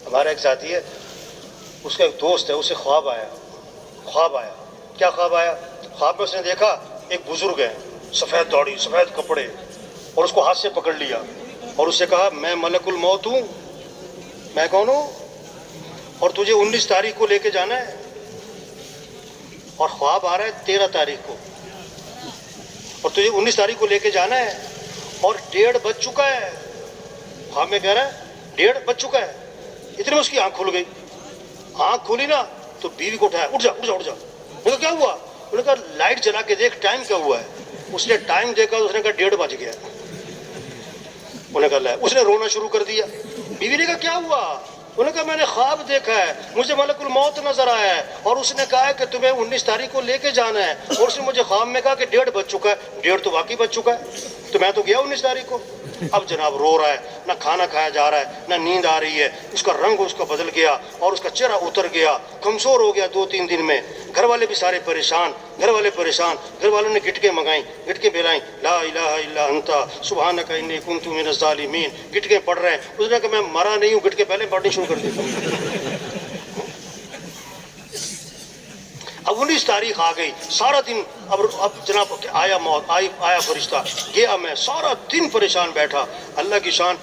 ہمارا ایک ساتھی ہے, اس کا ایک دوست ہے, اسے خواب آیا. کیا خواب آیا؟ خواب میں اس نے دیکھا ایک بزرگ ہے, سفید داڑھی, سفید کپڑے, اور اس کو ہاتھ سے پکڑ لیا اور اس سے کہا میں ملک الموت ہوں. میں کون ہوں؟ اور تجھے 19 تاریخ کو لے کے جانا ہے. اور خواب آ رہا ہے 13 تاریخ کو, اور تجھے 19 تاریخ کو لے کے جانا ہے, اور 1:30 بج چکا ہے. خواب میں کہہ رہا ہے 1:30 بج چکا ہے. اتنے میں اس کی آنکھ کھل گئی. آنکھ کھولی نا تو بیوی کو اٹھایا, اٹھ جا اٹھ جا اٹھ جا. انہوں نے کہا کیا ہوا؟ انہوں نے کہا لائٹ جلا کے دیکھ ٹائم کیا ہوا ہے. اس نے ٹائم دیکھا, اس نے کہا 1:30 بج گیا. انہوں نے کہا اس نے رونا شروع کر دیا. بیوی نے کہا کیا ہوا؟ انہوں نے کہا میں نے خواب دیکھا ہے, مجھے ملک الموت نظر آیا ہے, اور اس نے کہا ہے کہ تمہیں 19 تاریخ کو لے کے جانا ہے, اور اس نے مجھے خواب میں کہا کہ 1:30 بج چکا ہے. 1:30 تو واقعی بج چکا ہے, تو میں تو گیا 19 تاریخ کو. اب جناب رو رہا ہے, نہ کھانا کھایا جا رہا ہے, نہ نیند آ رہی ہے, اس کا رنگ اس کا بدل گیا اور اس کا چہرہ اتر گیا, کمزور ہو گیا 2-3 دن میں. گھر والے بھی سارے پریشان, گھر والوں نے گٹکیں منگائیں, گٹکیں پھیلائیں, لا الہ الا انت سبحانک انی کنت من الظالمین. گٹکیں پڑھ رہے ہیں. اس نے کہا میں مرا نہیں ہوں, گٹکیں پہلے پڑھنی شروع کر دیتا ہوں. اب 19 تاریخ آ گئی, سارا دن اب جناب آیا موت, آیا فرشتہ, گیا میں, سارا دن پریشان بیٹھا. اللہ کی شان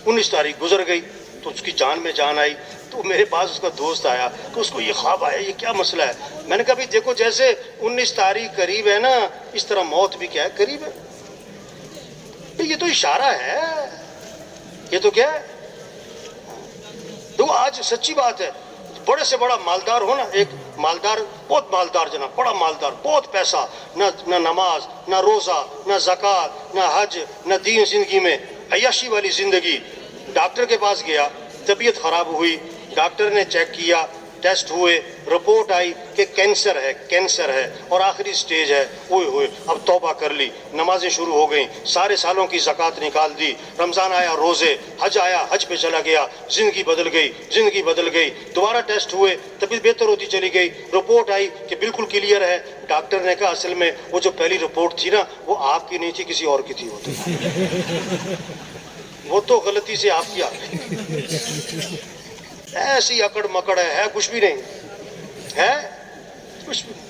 19 تاریخ گزر گئی تو اس کی جان میں جان آئی. تو میرے پاس اس کا دوست آیا کہ اس کو یہ خواب آیا, یہ کیا مسئلہ ہے؟ میں نے کہا بھی دیکھو جیسے 19 تاریخ قریب ہے نا, اس طرح موت بھی کیا ہے قریب ہے. یہ تو اشارہ ہے, یہ تو کیا ہے. دیکھو آج سچی بات ہے, بڑے سے بڑا مالدار ہو نا, ایک مالدار, بہت مالدار جناب, بڑا مالدار, بہت پیسہ, نہ نماز, نہ روزہ, نہ زکوٰۃ, نہ حج, نہ دین, زندگی میں عیاشی والی زندگی. ڈاکٹر کے پاس گیا, طبیعت خراب ہوئی, ڈاکٹر نے چیک کیا, ٹیسٹ ہوئے, رپورٹ آئی کہ کینسر ہے اور آخری سٹیج ہے. ہوئے اب توبہ کر لی, نمازیں شروع ہو گئیں, سارے سالوں کی زکوٰۃ نکال دی, رمضان آیا روزے, حج آیا حج پہ چلا گیا, زندگی بدل گئی. دوبارہ ٹیسٹ ہوئے, طبیعت بہتر ہوتی چلی گئی, رپورٹ آئی کہ بالکل کلیئر ہے. ڈاکٹر نے کہا اصل میں وہ جو پہلی رپورٹ تھی نا, وہ آپ کی نہیں تھی, کسی اور کی تھی. وہ تو غلطی سے آپ کی آ گئی. ایسی اکڑ مکڑ ہے کچھ بھی نہیں ہے, کچھ بھی نہیں.